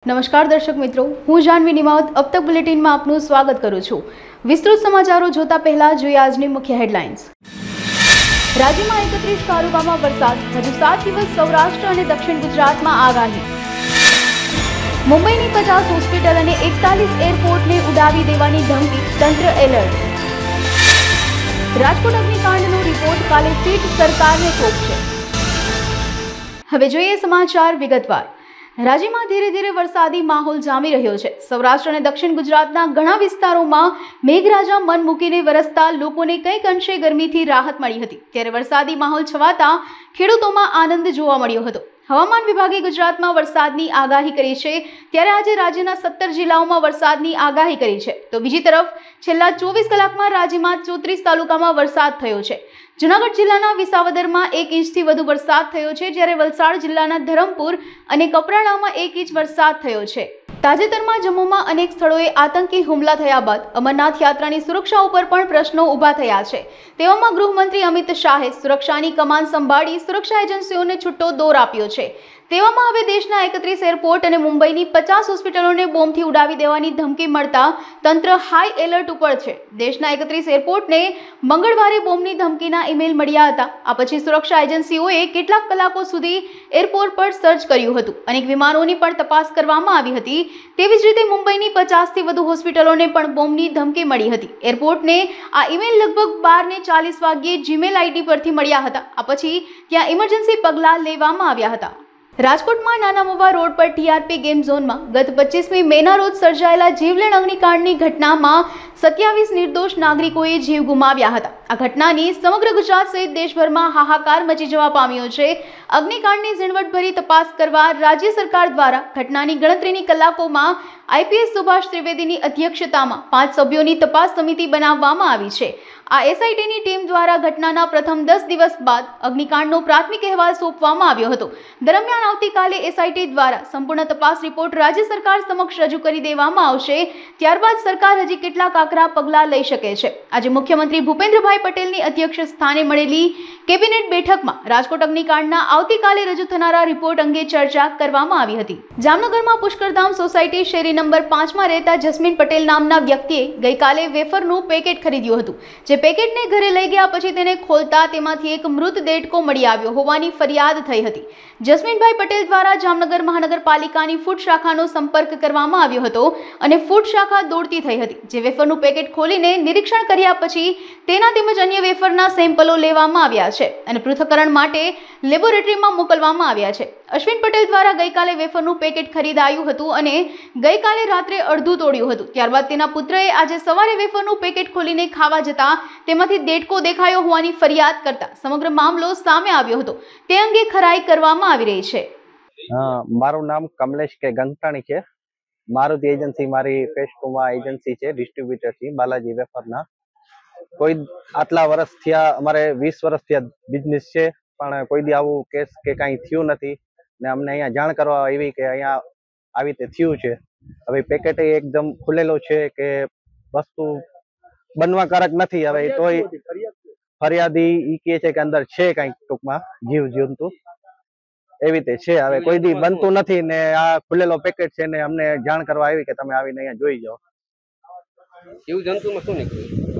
નમસ્કાર દર્શક મિત્રો, હું જાનવી નિમાવત अब तक બુલેટિનમાં આપનું સ્વાગત કરું છું। વિસ્તૃત સમાચારો જોતા પહેલા જોઈએ આજની મુખ્ય હેડલાઇન્સ। રાજ્યમાં 31 તાલુકામાં વરસાદ, હજુ 7 દિવસ સૌરાષ્ટ્ર અને દક્ષિણ ગુજરાતમાં આગાહી। મુંબઈની 50 હોસ્પિટલ અને 41 એરપોર્ટને ઉડાવી દેવાની ધમકી, તંત્ર એલર્ટ। રાજકોટ અગ્નિકાંડનો રિપોર્ટ કાલે સીટ સરકારને સોંપશે। હવે જોઈએ સમાચાર વિગતવાર। રાજ્યમાં ધીરે ધીરે વરસાદી માહોલ જામી રહ્યો છે। સૌરાષ્ટ્ર અને દક્ષિણ ગુજરાતના ઘણા વિસ્તારોમાં મેઘરાજા મન મૂકીને વરસતા લોકોને કંઈક અંશે ગરમીથી રાહત મળી હતી, ત્યારે વરસાદી માહોલ છવાતા ખેડૂતોમાં આનંદ જોવા મળ્યો હતો। હવામાન વિભાગે ગુજરાતમાં વરસાદની આગાહી કરી છે, ત્યારે આજે રાજ્યના 17 જિલ્લાઓમાં વરસાદની આગાહી કરી છે, તો બીજી તરફ છેલ્લા 24 કલાકમાં રાજ્યમાં 34 તાલુકામાં વરસાદ થયો છે। જૂનાગઢ જિલ્લાના વિસાવદરમાં 1 ઇંચથી વધુ વરસાદ થયો છે, જ્યારે વલસાડ જિલ્લાના ધરમપુર અને કપરાડામાં 1 ઇંચ વરસાદ થયો છે। તાજેતરમાં જમ્મુમાં અનેક સ્થળોએ આતંકી હુમલા થયા બાદ અમરનાથ યાત્રાની સુરક્ષા ઉપર પણ પ્રશ્નો ઊભા થયા છે। તેવામાં ગૃહમંત્રી અમિત શાહે સુરક્ષાની કમાન સંભાળી સુરક્ષા એજન્સીઓને છૂટો દોર આપ્યો છે। તેવામાં હવે દેશના 31 એરપોર્ટ અને મુંબઈની 50 હોસ્પિટલોને બોમ્બથી ઉડાવી દેવાની ધમકી મળતા તંત્ર હાઈ એલર્ટ ઉપર છે। દેશના 31 એરપોર્ટને મંગળવારે બોમ્બની ધમકીના ઈમેલ મળ્યા હતા। આ પછી સુરક્ષા એજન્સીઓએ કેટલાક કલાકો સુધી એરપોર્ટ પર સર્ચ કર્યું હતું। અનેક વિમાનોની પણ તપાસ કરવામાં આવી હતી। તેવી જ રીતે મુંબઈની 50થી વધુ હોસ્પિટલોને પણ બોમ્બની ધમકી મળી હતી। એરપોર્ટને આ ઈમેલ લગભગ 12:40 વાગ્યે જીમેલ આઈડી પરથી મળ્યા હતા। આ પછી ત્યાં ઇમરજન્સી પગલાં લેવામાં આવ્યા હતા। રાજકોટમાં નાના મવા રોડ પર ટીઆરપી ગેમ ઝોનમાં ગત 25મી મેના રોજ સર્જાયેલા જીવલેણ અગ્નિકાંડની ઘટનામાં 27 નિર્દોષ નાગરિકોએ જીવ ગુમાવ્યા હતા। આ ઘટનાની સમગ્ર ગુજરાત સહિત દેશભરમાં હાહાકાર મચી જવા પામ્યો છે। અગ્નિકાંડની ઝીણવટભરી તપાસ કરવા રાજ્ય સરકાર દ્વારા ઘટનાની ગણતરીની કલાકોમાં આઈપીએસ સુભાષ ત્રિવેદીની અધ્યક્ષતામાં 5 સભ્યોની તપાસ સમિતિ બનાવવામાં આવી છે। આ એસઆઈટીની ટીમ દ્વારા ઘટનાના પ્રથમ 10 દિવસ બાદ અગ્નિકાંડનો પ્રાથમિક અહેવાલ સોંપવામાં આવ્યો હતો। દરમિયાન આવતીકાલે એસઆઈટી દ્વારા સંપૂર્ણ તપાસ રિપોર્ટ રાજ્ય સરકાર સમક્ષ રજૂ કરી દેવામાં આવશે। ત્યારબાદ સરકાર હજી કેટલાક આકરા પગલાં લઈ શકે છે। આજે મુખ્યમંત્રી ભૂપેન્દ્રભાઈ પટેલની અધ્યક્ષ સ્થાને મળેલી કેબિનેટ બેઠકમાં રાજકોટ અગ્નિકાંડના આવતીકાલે રજૂ થનારા રિપોર્ટ અંગે ચર્ચા કરવામાં આવી હતી। જામનગરમાં પુષ્કરધામ સોસાયટી શેરી નંબર 5માં રહેતા જસ્મીન પટેલ નામના વ્યક્તિએ ગઈકાલે વેફરનું પેકેટ ખરીદ્યું હતું। જે પેકેટને ઘરે લઈ ગયા પછી તેને ખોલતા તેમાંથી એક મૃત દેડકો મળી આવ્યો હોવાની ફરિયાદ થઈ હતી। જસ્મીનભાઈ પટેલ દ્વારા જામનગર મહાનગરપાલિકાની ફૂડ શાખાનો સંપર્ક કરવામાં આવ્યો હતો અને ફૂડ શાખા દોડતી થઈ હતી, જે વેફરનું પેકેટ ખોલીને નિરીક્ષણ કર્યા પછી તેના તેમજ અન્ય વેફરના સેમ્પલો લેવામાં આવ્યા છે અને પૃથ્થકરણ માટે લેબોરેટરીમાં મોકલવામાં આવ્યા છે। અશ્વિન પટેલ દ્વારા ગઈકાલે વેફરનું પેકેટ ખરીદાયું હતું અને ગઈકાલે રાત્રે અડધું તોડ્યું હતું। ત્યારબાદ તેના પુત્રએ આજે સવારે વેફરનું પેકેટ ખોલીને ખાવા જતા તેમાંથી દેડકો દેખાયો હોવાની ફરિયાદ કરતા સમગ્ર મામલો સામે આવ્યો હતો। તે અંગે ખરાઈ કરવામાં આવી રહી છે। મારું નામ કમલેશ કે ગંગટાણી છે। મારુતિ એજન્સી મારી ફેસ્ટોમાં એજન્સી છે, ડિસ્ટ્રીબ્યુટર છે બાલાજી વેફરના। કોઈ આટલા વર્ષ થયા, અમારે 20 વર્ષ થયા બિઝનેસ છે, પણ કોઈ દી આવું કેસ કે કાંઈ થયું નથી ને અમને અહીંયા જાણ કરવા આવી કે અહીંયા આવી રીતે થયું છે। હવે પેકેટ એકદમ ખુલેલો છે કે વસ્તુ બનવાકારક નથી। હવે તોય ફરિયાદી ઈ કહે છે કે અંદર છે કાંઈક ટૂંકમાં જીવ જંતુ એવી રીતે છે। હવે કોઈ દી બનતું નથી ને આ ખુલેલો પેકેટ છે ને અમને જાણ કરવા આવી કે તમે આવીને અહીંયા જોઈ જાઓ। જીવ જંતુમાં શું નીકળ્યું?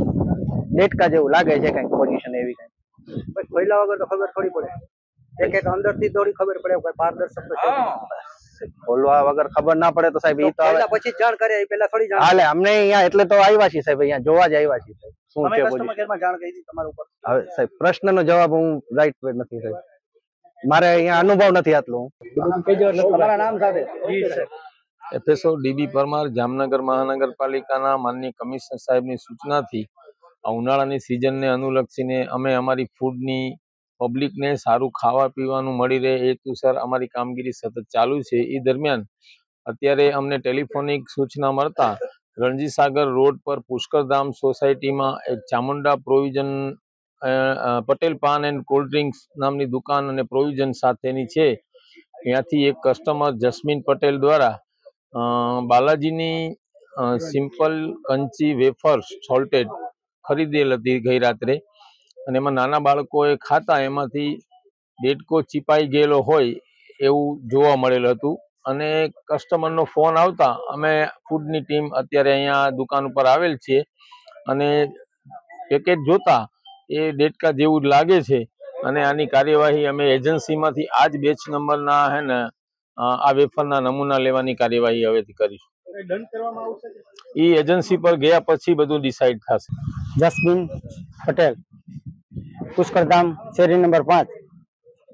દેડકા જેવું લાગે છે કાંઈક પોઝિશન એવી કાંઈક। ખોલ્યા વગર તો ખબર થોડી પડે, પેકેટ અંદરથી થોડી ખબર પડે, કોઈ પારદર્શક તો છે ખોલવા વગર ખબર ના પડે તો સાહેબ ઈ તો પહેલા પછી જાણ કરે, પહેલા થોડી જાણ હાલે અમને અહીંયા એટલે તો આવ્યા છીએ સાહેબ, અહીંયા જોવા જ આવ્યા છીએ સાહેબ શું છે કસ્ટમર કેરમાં જાણ કરી દીધી તમારા ઉપર। હવે સાહેબ પ્રશ્નનો જવાબ હું રાઈટ નથી સાહેબ, મારે અહીંયા અનુભવ નથી આટલો। તમારા નામ સાથે એફએસઓ ડીબી પરમાર, જામનગર મહાનગરપાલિકાના માનનીય કમિશનર સાહેબની સૂચનાથી આ ઉનાળાની સિઝનને અનુલક્ષીને અમે અમારી ફૂડની પબ્લિકને સારું ખાવા પીવાનું મળી રહે એ હેતુસર અમારી કામગીરી સતત ચાલુ છે। એ દરમિયાન અત્યારે અમને ટેલિફોનિક સૂચના મળતા રણજીસાગર રોડ પર પુષ્કરધામ સોસાયટીમાં એક Chamunda provision Patel PAN and cold drinks નામની દુકાન અને પ્રોવિઝન સાથેની છે। ત્યાંથી એક કસ્ટમર જસ્મીન પટેલ દ્વારા બાલાજીની સિમ્પલ કંચી વેફર્સ સોલ્ટેડ ખરીદેલ હતી ગઈ રાત્રે, અને એમાં નાના બાળકોએ ખાતા એમાંથી દેડકો ચીપાઈ ગયેલો હોય એવું જોવા મળેલું હતું અને કસ્ટમરનો ફોન આવતા અમે ફૂડની ટીમ અત્યારે અહીંયા દુકાન ઉપર આવેલ છીએ અને પેકેજ જોતા એ ડેટકા જેવું જ લાગે છે અને આની કાર્યવાહી અમે એજન્સીમાંથી આ જ બેચ નંબરના હે ને આ વેફરના નમૂના લેવાની કાર્યવાહી હવેથી કરીશું. એ એજન્સી પર ગયા પછી બધું ડિસાઈડ થશે. જસ્મીન પટેલ, પુષ્કરધામ શેરી નંબર 5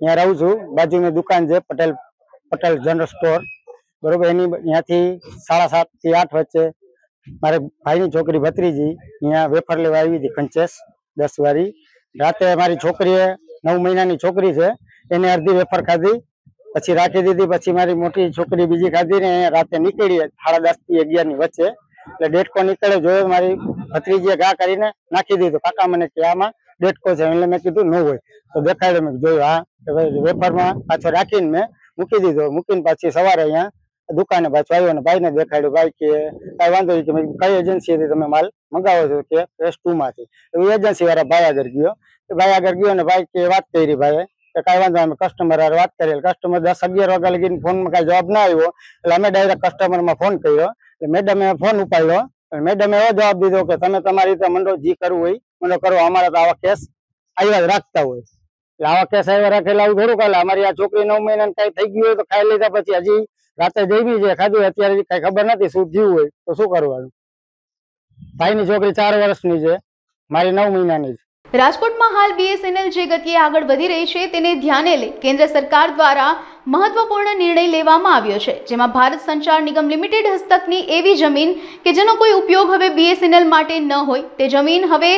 यहाँ रहूँ छू. बाजू में दुकान है पटेल जनरल स्टोर बराबर. यहाँ 7:30 થી 8 वच्चे मारे भाई छोकरी भत्रीजी यहाँ वेफर लेवा आई थी कंचेस 10 वाली. राते मारी छोकरी 9 महीना छोकरी है एने अर्धी वेफर खाधी पछी राखी दीधी. पछी मारी मोटी छोकरी बीजी खाधी ने राते निकली 10:30 થી 11 वच्चे એટલે ડેટકો નીકળે જોયો મારી ભત્રીજીએ ઘા કરીને નાખી દીધો. કાકા મને કે આમાં ડેટકો છે એટલે મેં કીધું ન હોય તો દેખાડ્યો. મેં જોયું હા વેફરમાં પાછો રાખીને મેં મૂકી દીધો. મૂકીને પાછી સવારે અહીંયા દુકાને પાછો આવ્યો અને ભાઈને દેખાડ્યું. ભાઈ કે કઈ વાંધો નહીં કે મેં કઈ એજન્સીથી તમે માલ મંગાવો છો કે ફેસ 2 માંથી. એ એજન્સી વાળા ભાઈ આગળ ગયો. ભાઈ આગળ ગયો અને ભાઈ કે વાત કરી ભાઈ કે કઈ વાંધો અમે કસ્ટમર હારે વાત કરી. કસ્ટમર 10-11 વાગ્યા લગીને ફોનમાં કઈ જવાબ ના આવ્યો એટલે અમે ડાયરેક્ટ કસ્ટમરમાં ફોન કર્યો. મેડમે ફોન ઉપાડ્યો. મેડમે એવો જવાબ દીધો કે તમે તમારી રીતે મંડો જી કરવું હોય મંડો કરો, અમારે તો આવા કેસ આવ્યા જ રાખતા હોય. એટલે આવા કેસ આવ્યા રાખેલા આવું થોડું કાલે. અમારી આ છોકરી 9 મહિના કઈ થઈ ગયું હોય તો ખાઈ લીધા પછી હજી રાતે જઈ છે ખાધું, અત્યારે કઈ ખબર નથી શું થયું હોય તો શું કરવાનું. ભાઈની છોકરી 4 વર્ષની છે, મારી 9 મહિનાની છે. રાજકોટમાં હાલ BSNL જે ગતિએ આગળ વધી રહી છે તેને ધ્યાને લઈ કેન્દ્ર સરકાર દ્વારા મહત્વપૂર્ણ નિર્ણય લેવામાં આવ્યો છે, જેમાં ભારત સંચાર નિગમ લિમિટેડ હસ્તકની એવી જમીન કે જેનો કોઈ ઉપયોગ હવે BSNL માટે ન હોય તે જમીન હવે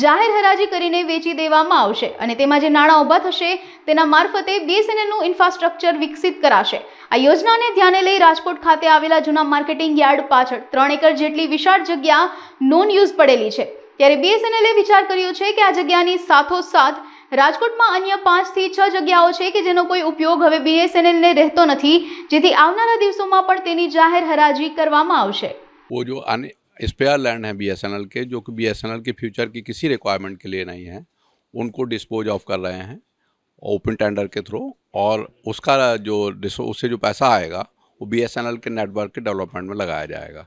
જાહેર હરાજી કરીને વેચી દેવામાં આવશે અને તેમાં જે નાણાં ઊભા થશે તેના મારફતે BSNLનું ઇન્ફ્રાસ્ટ્રક્ચર વિકસિત કરાશે. આ યોજનાને ધ્યાને લઈ રાજકોટ ખાતે આવેલા જૂના માર્કેટિંગ યાર્ડ પાછળ 3 એકર જેટલી વિશાળ જગ્યા નોન યુઝ પડેલી છે. ત્યારે BSNLએ વિચાર કર્યો છે કે આ જગ્યાની સાથોસાથ રાજકોટમાં અન્ય 5 થી 6 જગ્યાઓ છે કે જેનો કોઈ ઉપયોગ હવે BSNLને રહેતો નથી, જેથી આવનારા દિવસોમાં પણ તેની જાહેર હરાજી કરવામાં આવશે. वो जो स्पेयर लैंड है BSNL के, जो कि BSNL के फ्यूचर की किसी रिक्वायरमेंट के लिए नहीं है, उनको डिस्पोज ऑफ कर रहे हैं ओपन टेंडर के थ्रू. और उसका उससे जो पैसा आएगा वो BSNL के नेटवर्क के डेवलपमेंट में लगाया जाएगा.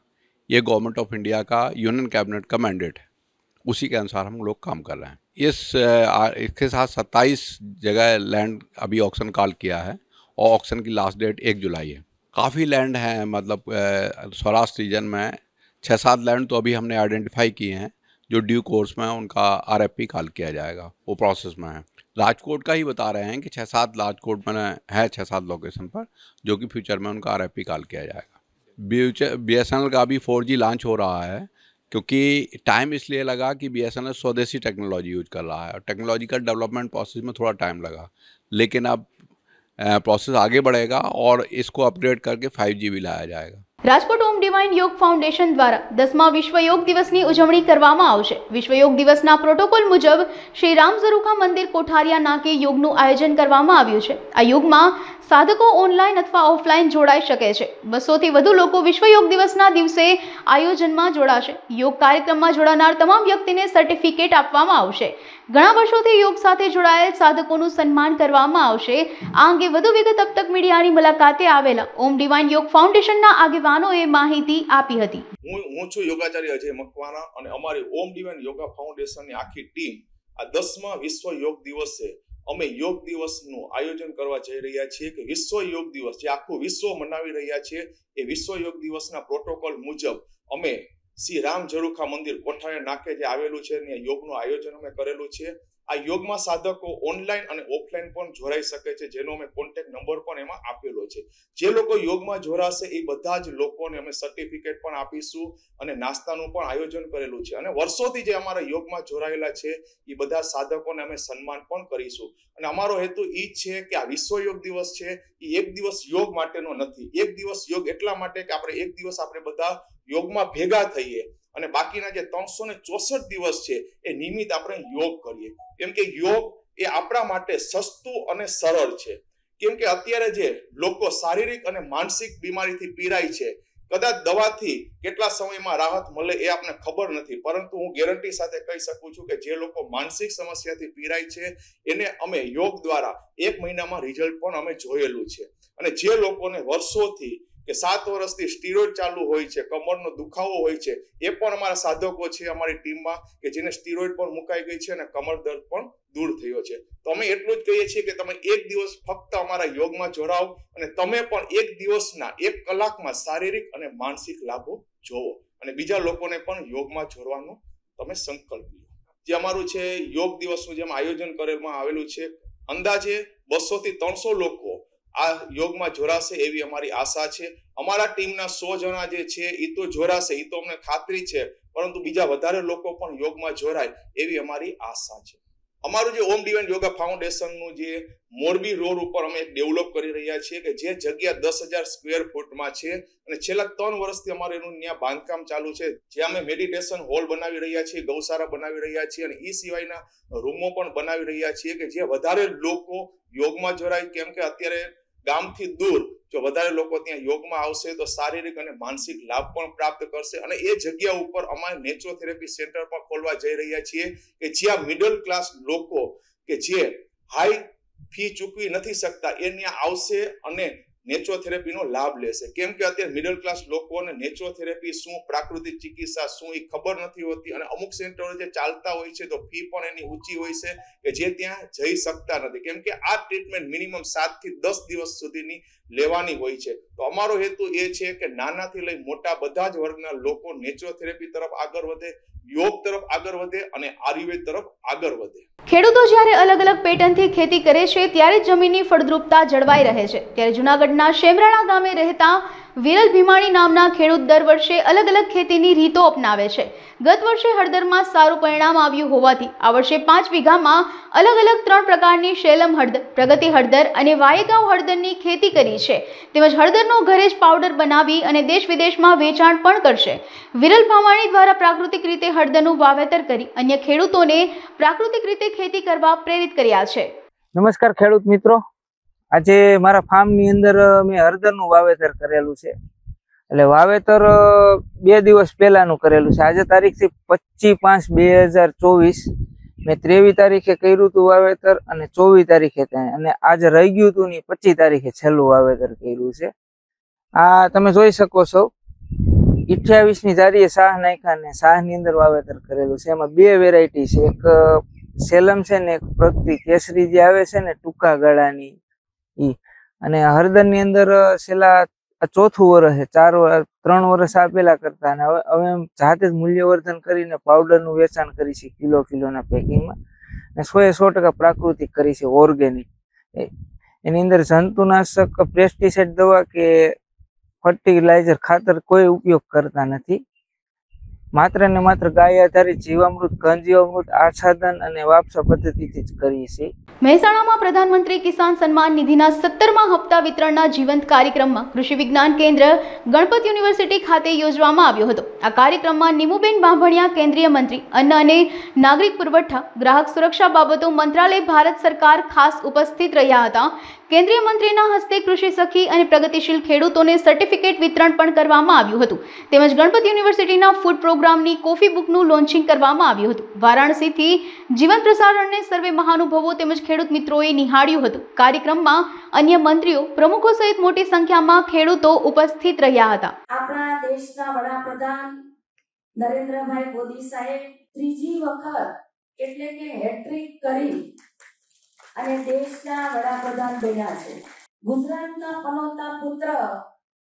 ये गवर्नमेंट ऑफ इंडिया का यूनियन कैबिनेट का मैंडेट है, उसी के अनुसार हम लोग काम कर रहे हैं. इसके साथ 27 जगह लैंड अभी ऑक्शन कॉल किया है और ऑक्शन की लास्ट डेट 1 जुलाई है. काफ़ी लैंड हैं, मतलब सौराष्ट्र रीजन में 6-7 लैंड तो अभी हमने आइडेंटिफाई किए हैं जो ड्यू कोर्स में उनका RFP कॉल किया जाएगा, वो प्रोसेस में है. राजकोट का ही बता रहे हैं कि 6-7 राजकोट में है 6-7 लोकेशन पर, जो कि फ्यूचर में उनका RFP कॉल किया जाएगा. BSNL का अभी 4G लॉन्च हो रहा है क्योंकि टाइम इसलिए लगा कि BSNL स्वदेशी टेक्नोलॉजी यूज कर रहा है और टेक्नोलॉजिकल डेवलपमेंट प्रोसेस में थोड़ा टाइम लगा, लेकिन अब प्रोसेस आगे बढ़ेगा और इसको अपग्रेड करके 5G भी लाया जाएगा. રાજકોટ ઓમ ડિવાઇન યોગ ફાઉન્ડેશન દ્વારા 10મા વિશ્વ યોગ દિવસની ઉજવણી કરવામાં આવશે. વિશ્વ યોગ દિવસના પ્રોટોકોલ મુજબ શ્રી રામ ઝરૂખા મંદિર કોઠારિયા નાકે યોગનું આયોજન કરવામાં આવ્યું છે. આ યોગમાં સાધકો ઓનલાઈન અથવા ઓફલાઈન જોડાઈ શકે છે. 200 થી વધુ લોકો વિશ્વ યોગ દિવસના દિવસે આયોજનમાં જોડાશે. યોગ કાર્યક્રમમાં જોડાનાર તમામ વ્યક્તિને સર્ટિફિકેટ આપવામાં આવશે. ઘણા વર્ષોથી યોગ સાથે જોડાયેલ સાધકોનું સન્માન કરવામાં આવશે. આ અંગે વધુ વિગત અબ તક મીડિયાની મુલાકાતે આવેલા ઓમ ડિવાઇન યોગ ફાઉન્ડેશનના આગેવાનોએ માહિતી આપી હતી. હું છું યોગાચાર્ય અજય મકવાણા અને અમારી ઓમ ડિવાઇન યોગા ફાઉન્ડેશનની આખી ટીમ આ 10મા વિશ્વ યોગ દિવસે અમે યોગ દિવસનું આયોજન કરવા જઈ રહ્યા છીએ કે વિશ્વ યોગ દિવસ જે આખું વિશ્વ મનાવી રહ્યા છે એ વિશ્વ યોગ દિવસના પ્રોટોકોલ મુજબ અમે શ્રી રામ ઝરૂખા મંદિર કોઠારિયા નાકે જે આવેલું છે ને યોગનું આયોજન અમે કરેલું છે. આ યોગમાં સાધકો ઓનલાઈન અને ઓફલાઈન પણ જોડાઈ શકે છે, જેનો અમે કોન્ટેક્ટ નંબર પણ એમાં આપેલો છે. જે લોકો યોગમાં જોડાશે એ બધા જ લોકોને અમે સર્ટિફિકેટ પણ આપીશું અને નાસ્તાનું પણ આયોજન કરેલું છે. અને વર્ષોથી જે અમારા યોગમાં જોડાયેલા છે એ બધા સાધકોને અમે સન્માન પણ કરીશું. અને અમારો હેતુ એ જ છે કે આ વિશ્વ યોગ દિવસ છે એ એક દિવસ યોગ માટેનો નથી. એક દિવસ યોગ એટલા માટે કે આપણે એક દિવસ આપણે બધા યોગમાં ભેગા થઈએ અને બાકીના જે 364 દિવસ છે એ નિયમિત આપણે યોગ કરીએ. કેમ કે યોગ એ આપણા માટે સસ્તું અને સરળ છે. કેમ કે અત્યારે જે લોકો શારીરિક અને માનસિક બીમારીથી પીડાય છે, કદાચ દવાથી કેટલા સમયમાં રાહત મળે એ આપણને ખબર નથી, પરંતુ હું ગેરંટી સાથે કહી શકું છું કે જે લોકો માનસિક સમસ્યાથી પીડાય છે એને અમે યોગ દ્વારા 1 મહિનામાં રિઝલ્ટ પણ અમે જોયેલું છે. અને જે લોકોને વર્ષોથી કે 7 વર્ષથી સ્ટીરોઇડ ચાલુ હોય છે, કમરનો દુખાવો હોય છે, એ પણ અમારા સાધકો છે અમારી ટીમમાં કે જેને સ્ટીરોઇડ પણ મુકાઈ ગઈ છે અને કમર દર્દ પણ દૂર થયો છે. તો અમે એટલું જ કહીએ છીએ કે તમે એક દિવસ ફક્ત અમારા યોગમાં જોડાઓ અને તમે પણ એક દિવસના 1 કલાકમાં શારીરિક અને માનસિક લાભો જોવો અને બીજા લોકોને પણ યોગમાં જોડવાનો તમે સંકલ્પ લો. જે અમારું છે યોગ દિવસનું જેમ આયોજન કરવામાં આવેલું છે, અંદાજે 200 થી 300 લોકો આ યોગમાં જોડાશે એવી અમારી આશા છે. અમારા ટીમના 100 જણા જે છે એ તો જોડાશે, એ તો અમને ખાતરી છે, પરંતુ બીજા વધારે લોકો પણ યોગમાં જોડાય એવી અમારી આશા છે. અમારું જે ઓમ ડિવાઇન યોગા ફાઉન્ડેશનનું જે મોરબી રોડ ઉપર અમે ડેવલપ કરી રહ્યા છીએ કે જે જગ્યા 10,000 સ્ક્વેર ફૂટમાં છે અને છેલ્લા 3 વર્ષથી અમારું એનું ત્યાં બાંધકામ ચાલુ છે, જે અમે મેડિટેશન હોલ બનાવી રહ્યા છીએ, ગૌશાળા બનાવી રહ્યા છીએ અને એ સિવાયના રૂમો પણ બનાવી રહ્યા છીએ કે જે વધારે લોકો યોગમાં જોડાય. કેમ કે અત્યારે ગામથી દૂર જો વધારે લોકો ત્યાં યોગમાં આવશે તો શારીરિક અને માનસિક લાભ પણ પ્રાપ્ત કરશે અને એ જગ્યા ઉપર અમે નેચરોથેરાપી સેન્ટર પણ ખોલવા જઈ રહ્યા છીએ કે જ્યાં મિડલ ક્લાસ લોકો કે જે હાઈ ફી ચૂકવી નથી શકતા એ ત્યાં આવશે અને નેચરોથેરાપીનો લાભ લેશે. કેમ કે અત્યારે મિડલ ક્લાસ લોકોને નેચરોથેરાપી શું, પ્રાકૃતિક ચિકિત્સા શું એ ખબર નથી હોતી અને અમુક સેન્ટરો જે ચાલતા હોય છે તો ફી પણ એની ઊંચી હોય છે કે જે ત્યાં જઈ શકતા નથી. કેમ કે આ ટ્રીટમેન્ટ મિનિમમ 7 થી 10 દિવસ સુધીની લેવાની હોય છે. તો અમારો હેતુ એ છે કે નાનાથી લઈ મોટા બધા જ વર્ગના લોકો નેચરોથેરાપી તરફ આગળ વધે, યોગ તરફ આગળ વધે અને આયુર્વેદ તરફ આગળ વધે. ખેડૂતો જ્યારે અલગ અલગ પેટર્નથી ખેતી કરે છે ત્યારે જમીનની ફળદ્રુપતા જળવાઈ રહે છે. ત્યારે જૂનાગઢના શેમરાણા ગામે રહેતા વિરલ ભીમાણી નામના ખેડૂત દર વર્ષે અલગ અલગ ખેતીની રીતો અપનાવે છે. ગત વર્ષે હળદરમાં સારું પરિણામ આવ્યું હોવાથી આ વર્ષે 5 વીઘામાં અલગ અલગ 3 પ્રકારની શેલમ હળદર, પ્રગતિ હળદર અને વાયેગાંવ હળદરની ખેતી કરી છે. તેમજ હળદરનો ઘરે જ પાવડર બનાવી અને દેશ વિદેશમાં વેચાણ પણ કરશે. વિરલ ભીમાણી દ્વારા પ્રાકૃતિક રીતે હળદરનું વાવેતર કરી અન્ય ખેડૂતોને પ્રાકૃતિક રીતે ખેતી કરવા પ્રેરિત કર્યા છે. નમસ્કાર ખેડૂત મિત્રો, આજે મારા ફાર્મની અંદર મેં હળદરનું વાવેતર કરેલું છે. એટલે વાવેતર 2 દિવસ પહેલાનું કરેલું છે. આજે તારીખથી 25/5/2024 મેં 23 તારીખે કર્યું હતું વાવેતર અને 24 તારીખે અને આજે રહી ગયું હતું ને 25 તારીખે છેલ્લું વાવેતર કર્યું છે. આ તમે જોઈ શકો છો 28ની જારીએ શાહ નાખ્યા અને શાહની અંદર વાવેતર કરેલું છે. એમાં 2 વેરાયટી છે, એક સેલમ છે ને એક પ્રગતિ કેસરી જે આવે છે ને ટૂંકા ગાળાની ઈ. અને હળદરની અંદર છેલ્લા 4થું વર્ષ છે, 3 વર્ષ આ પેલા કરતા અને હવે જાતે જ મૂલ્યવર્ધન કરીને પાવડરનું વેચાણ કરી છે કિલોના પેકિંગમાં અને 100% પ્રાકૃતિક કરી છે, ઓર્ગેનિક. એની અંદર જંતુનાશક, પેસ્ટિસાઇડ દવા કે ફર્ટિલાઇઝર, ખાતર કોઈ ઉપયોગ કરતા નથી. માત્ર ને માત્ર ગાય આધારિત જીવામૃત, ઘન જીવામૃત, આચ્છાદન અને વાપસા પદ્ધતિથી જ કરીએ છીએ. મહેસાણામાં પ્રધાનમંત્રી કિસાન સન્માન નિધિના 17મા હપ્તા વિતરણના જીવંત કાર્યક્રમમાં કૃષિ વિજ્ઞાન કેન્દ્ર ગણપત યુનિવર્સિટી ખાતે યોજવામાં આવ્યો હતો. આ કાર્યક્રમમાં નીમુબેન બાંભણિયા, કેન્દ્રીય મંત્રી અન્ન અને નાગરિક પુરવઠા, ગ્રાહક સુરક્ષા બાબતો મંત્રાલય, ભારત સરકાર ખાસ ઉપસ્થિત રહ્યા હતા. કેન્દ્રીય મંત્રીના હસ્તે કૃષિ સખી અને પ્રગતિશીલ ખેડૂતોને સર્ટિફિકેટ વિતરણ પણ કરવામાં આવ્યું હતું. તેમજ ગણપત યુનિવર્સિટીના ફૂડ પ્રોગ્રામની કોફી બુકનું લોન્ચિંગ કરવામાં આવ્યું હતું. વારાણસીથી જીવંત પ્રસારણને સર્વે મહાનુભાવો તેમજ ખેડૂત મિત્રોએ નિહાળ્યું હતું. કાર્યક્રમમાં અન્ય મંત્રીઓ, પ્રમુખો સહિત મોટી સંખ્યામાં ખેડૂતો ઉપસ્થિત રહ્યા હતા. આપણા દેશના વડાપ્રધાન નરેન્દ્રભાઈ મોદી સાહેબ ત્રીજી વખત એટલે કે હેટ્રિક કરી અને દેશના વડાપ્રધાન બન્યા છે. ગુજરાતના પનોતા પુત્ર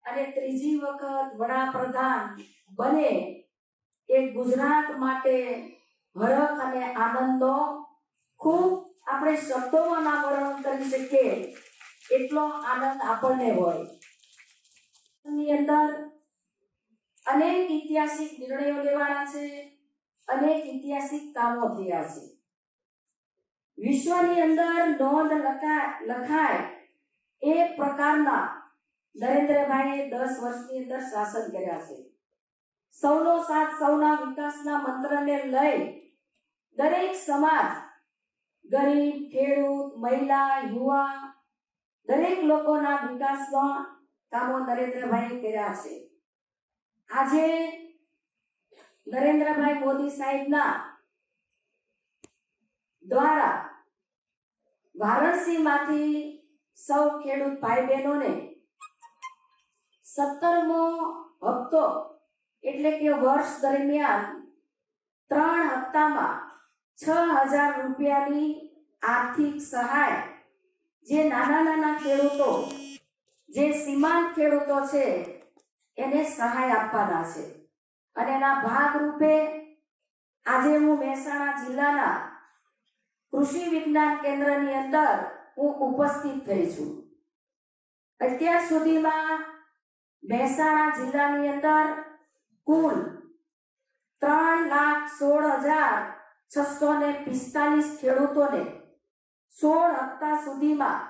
અને ત્રીજી વખત વડાપ્રધાન બને એ ગુજરાત માટે હરખ અને આનંદનો ખૂબ આપણે શબ્દોમાં ના વર્ણન કરી શકીએ એટલો આનંદ આપણને હોય. ની અંદર અનેક ઐતિહાસિક નિર્ણયો લેવાના છે, અનેક ઐતિહાસિક કામો થયા છે. વિશ્વની અંદર નોંધ લખાય એ પ્રકારના નરેન્દ્રભાઈએ 10 વર્ષની અંદર શાસન કર્યા છે. સૌનો સાથ, સૌના વિકાસના મંત્રને લઈ દરેક સમાજ, ગરીબ, ખેડૂત, મહિલા, યુવા દરેક લોકોના વિકાસના કામો નરેન્દ્રભાઈએ કર્યા છે. આજે નરેન્દ્રભાઈ મોદી સાહેબના દ્વારા વારાણસીમાંથી સૌ ખેડૂત ભાઈ બહેનોને 17મો હપ્તો એટલે કે વર્ષ દરમિયાન 3 હપ્તામાં 6000 રૂપિયાની આર્થિક સહાય જે નાના ખેડૂતો જે સીમાંત ખેડૂતો છે એને સહાય આપવાના છે અને એના ભાગરૂપે આજે હું મહેસાણા જિલ્લાના કૃષિ વિજ્ઞાન કેન્દ્રની અંદર હું ઉપસ્થિત થઈ છું। અત્યાર સુધીમાં મહેસાણા જિલ્લાની અંદર કુલ 3,16,645 ખેડૂતોને 16 હપ્તા સુધીમાં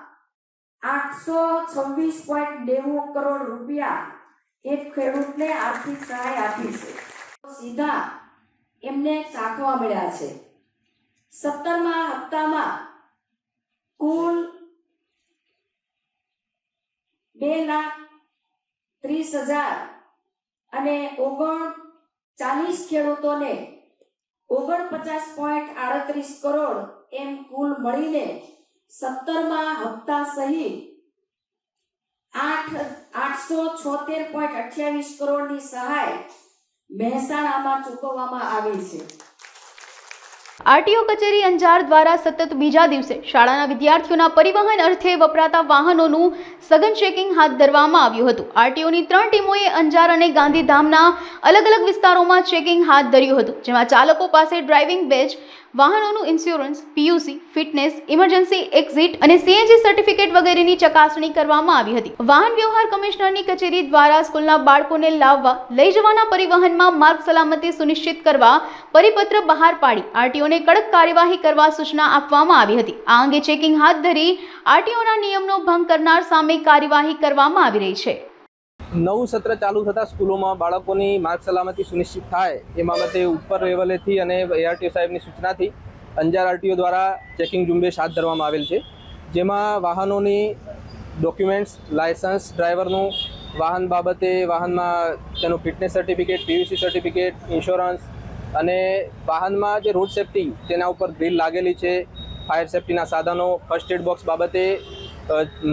826.90 કરોડ રૂપિયા એક ખેડૂતને આર્થિક સહાય આપી છે। સીધા એમને ચાખવા મળ્યા છે। 17મા હપ્તામાં કુલ 2,30,000 અને 39 ખેડૂતોને 49.38 કરોડ એમ કુલ મળીને 17મા હપ્તા સહિત 876.28 કરોડની સહાય મહેસાણામાં ચૂકવવામાં આવી છે। આરટીઓ કચેરી અંજાર દ્વારા સતત બીજા દિવસે શાળાના વિદ્યાર્થીઓના પરિવહન અર્થે વપરાતા વાહનોનું સઘન ચેકિંગ હાથ ધરવામાં આવ્યું હતું। આરટીઓની 3 ટીમોએ અંજાર અને ગાંધીધામના અલગ અલગ વિસ્તારોમાં ચેકિંગ હાથ ધર્યું હતું, જેમાં ચાલકો પાસે ડ્રાઇવિંગ બેચ, વાહનોનું insurance, PUC, fitness, emergency exit અને સીએનજી સર્ટિફિકેટ વગેરેની ચકાસણી કરવામાં આવી હતી। વાહન વ્યવહાર કમિશનરની કચેરી દ્વારા સ્કૂલના બાળકોને લાવવા લઈ જવાના પરિવહનમાં માર્ગ સલામતી સુનિશ્ચિત કરવા પરિપત્ર બહાર પાડી આરટીઓને કડક કાર્યવાહી કરવા સૂચના આપવામાં આવી હતી। આ અંગે ચેકિંગ હાથ ધરી આરટીઓના નિયમનો ભંગ કરનાર સામે કાર્યવાહી કરવામાં આવી રહી છે। નવું સત્ર ચાલુ થતાં સ્કૂલોમાં બાળકોની માર્ગ સલામતી સુનિશ્ચિત થાય એ બાબતે ઉપર લેવલેથી અને એઆરટીઓ સાહેબની સૂચનાથી અંજાર આરટીઓ દ્વારા ચેકિંગ ઝુંબેશ હાથ ધરવામાં આવેલ છે, જેમાં વાહનોની ડોક્યુમેન્ટ્સ, લાયસન્સ, ડ્રાઈવરનું વાહન બાબતે વાહનમાં તેનું fitness certificate, PUC certificate, insurance અને વાહનમાં જે રોડ સેફ્ટી તેના ઉપર ગ્રીલ લાગેલી છે, ફાયર સેફ્ટીના સાધનો, ફર્સ્ટ એડ બોક્સ બાબતે